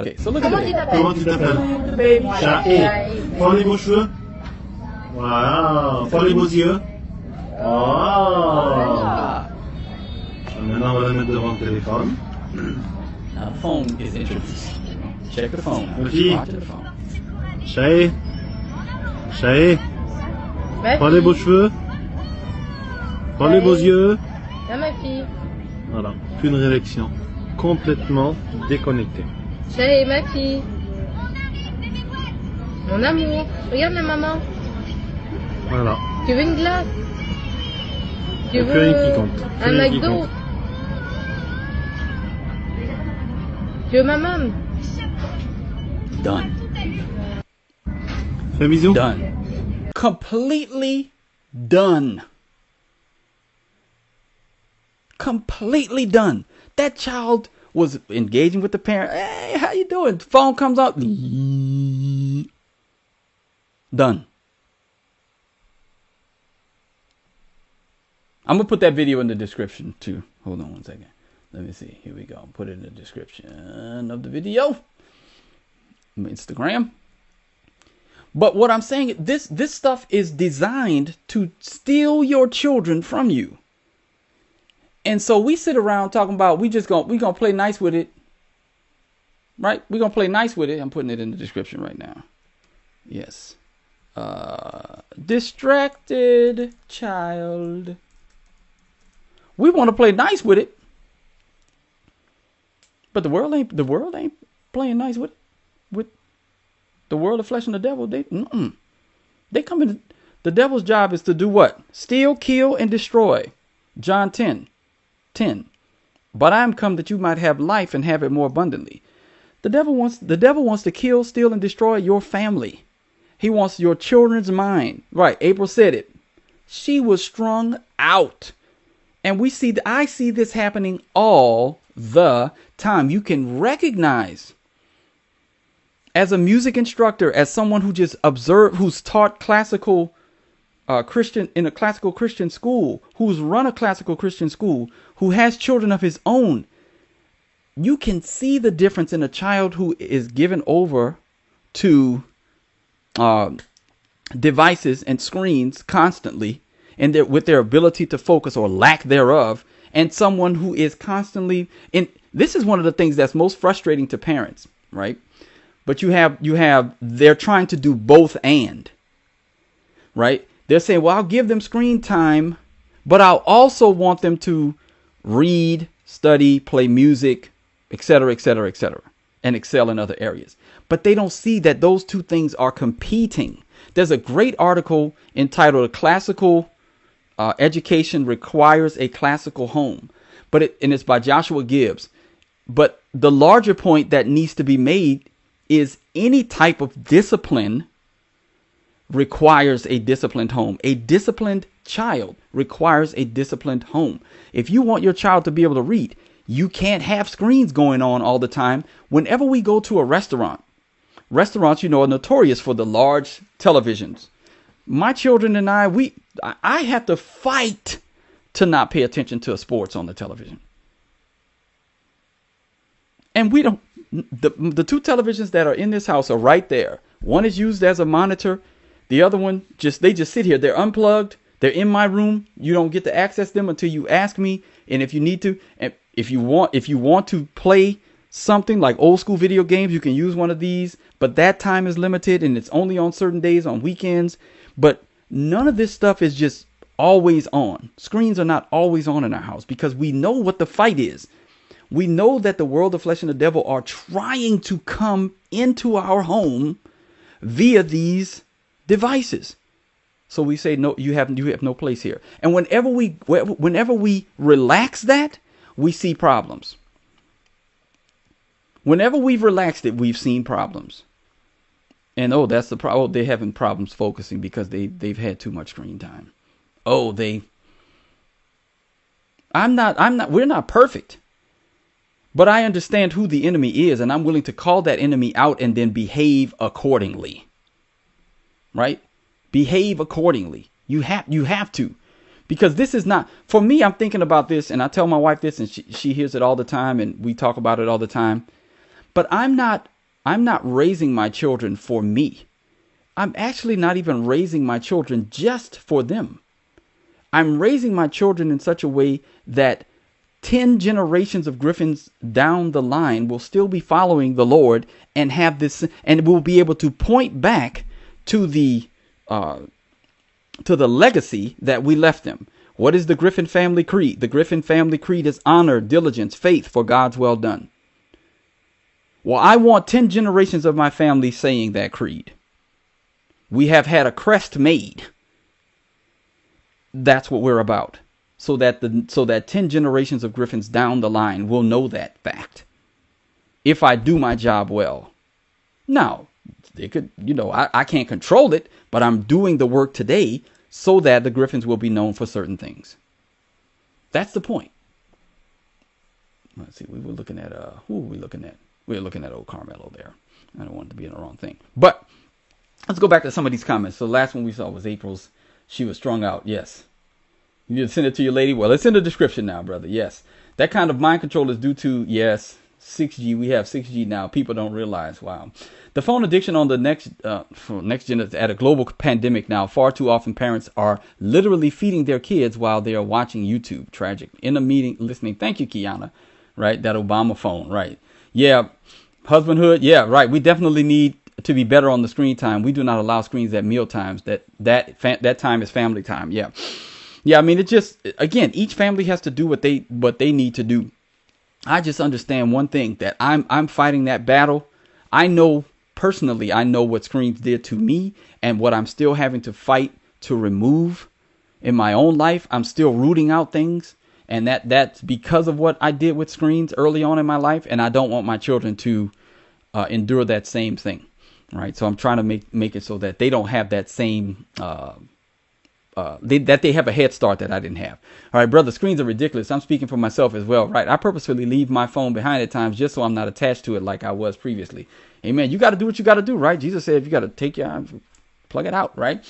Okay, so look at the baby. Comment tu t'appelles? The baby. Shahé. Prends les beaux cheveux. Voilà. Prends les beaux yeux. Oh. Maintenant, on va la mettre devant le téléphone. Now the phone is introduced. Check the phone. Okay. Watch the phone. Shahé. Shahé. Ma Prends les beaux fille. cheveux. Prends les beaux yeux. Ah, ma fille. Voilà. Plus une réflexion. Complètement déconnecté. Chérie, ma fille. Mon amour. Regarde la maman. Voilà. Tu veux une glace? Tu Il n'y a plus rien qui compte. Plus un rien qui McDo? compte. Tu veux ma maman? Done. Fais un bisou. Done. Completely done. Completely done. That child was engaging with the parent. Hey, how you doing? Phone comes up. Done. I'm going to put that video in the description too. Hold on one second. Let me see. Here we go. Put it in the description of the video. Instagram. But what I'm saying, this stuff is designed to steal your children from you. And so we sit around talking about we gonna play nice with it. Right? We're gonna play nice with it. I'm putting it in the description right now. Yes. Distracted child. We want to play nice with it. But the world ain't playing nice with the world of flesh and the devil. They come in. The devil's job is to do what? Steal, kill, and destroy. John 10:10. But I am come that you might have life and have it more abundantly. The devil wants to kill, steal, and destroy your family. He wants your children's mind. Right, April said it. She was strung out. And I see this happening all the time. You can recognize, as a music instructor, as someone who just observed, who's taught classical Christian in a classical Christian school, who's run a classical Christian school, who has children of his own, you can see the difference in a child who is given over to devices and screens constantly, and with their ability to focus or lack thereof, and someone who is constantly in. This is one of the things that's most frustrating to parents, right? But they're trying to do both and, right? They're saying, well, I'll give them screen time, but I'll also want them to read, study, play music, etc., etc., etc., and excel in other areas. But they don't see that those two things are competing. There's a great article entitled "Classical Education Requires a Classical Home," and it's by Joshua Gibbs. But the larger point that needs to be made is any type of discipline requires a disciplined home. A disciplined child requires a disciplined home. If you want your child to be able to read, you can't have screens going on all the time. Whenever we go to a restaurants, are notorious for the large televisions. My children and I have to fight to not pay attention to sports on the television. And we don't. The two televisions that are in this house are right there. One is used as a monitor. The other one, they just sit here. They're unplugged. They're in my room. You don't get to access them until you ask me. And if you need to, and if you want to play something like old school video games, you can use one of these. But that time is limited, and it's only on certain days, on weekends. But none of this stuff is just always on. Screens are not always on in our house because we know what the fight is. We know that the world of flesh and the devil are trying to come into our home via these devices. So we say, no, you have no place here. And whenever we relax that, we see problems. Whenever we've relaxed it, we've seen problems. And that's the problem. They're having problems focusing because they've had too much screen time. We're not perfect. But I understand who the enemy is, and I'm willing to call that enemy out and then behave accordingly. Right? Behave accordingly. You have to. Because this is not, for me, I'm thinking about this, and I tell my wife this, and she hears it all the time, and we talk about it all the time. But I'm not raising my children for me. I'm actually not even raising my children just for them. I'm raising my children in such a way that 10 generations of Griffins down the line will still be following the Lord and have this, and will be able to point back to the legacy that we left them. What is the Griffin family creed? The Griffin family creed is honor, diligence, faith for God's well done. Well, I want 10 generations of my family saying that creed. We have had a crest made. That's what we're about. So that 10 generations of Griffins down the line will know that fact. If I do my job well. Now, they could, I can't control it, but I'm doing the work today so that the Griffins will be known for certain things. That's the point. Let's see, we were looking at who were we looking at? We were looking at old Carmelo there. I don't want to be in the wrong thing. But let's go back to some of these comments. So the last one we saw was April's. She was strung out. Yes. You need to send it to your lady. Well, it's in the description now, brother. Yes. That kind of mind control is due to, yes, 6G. We have 6G now. People don't realize. Wow. The phone addiction on the next gen is at a global pandemic now. Far too often parents are literally feeding their kids while they are watching YouTube. Tragic. In a meeting, listening. Thank you, Kiana. Right. That Obama phone. Right. Yeah. Husbandhood. Yeah. Right. We definitely need to be better on the screen time. We do not allow screens at meal times. That time is family time. Yeah. Yeah, I mean, it just, again, each family has to do what they need to do. I just understand one thing, that I'm fighting that battle. I know personally, I know what screens did to me and what I'm still having to fight to remove in my own life. I'm still rooting out things, and that's because of what I did with screens early on in my life, and I don't want my children to endure that same thing, right? So I'm trying to make it so that they don't have that same that they have a head start that I didn't have. All right, brother, screens are ridiculous. I'm speaking for myself as well, right? I purposefully leave my phone behind at times just so I'm not attached to it like I was previously. Amen. You got to do what you got to do, right? Jesus said, if you got to take your plug it out, right?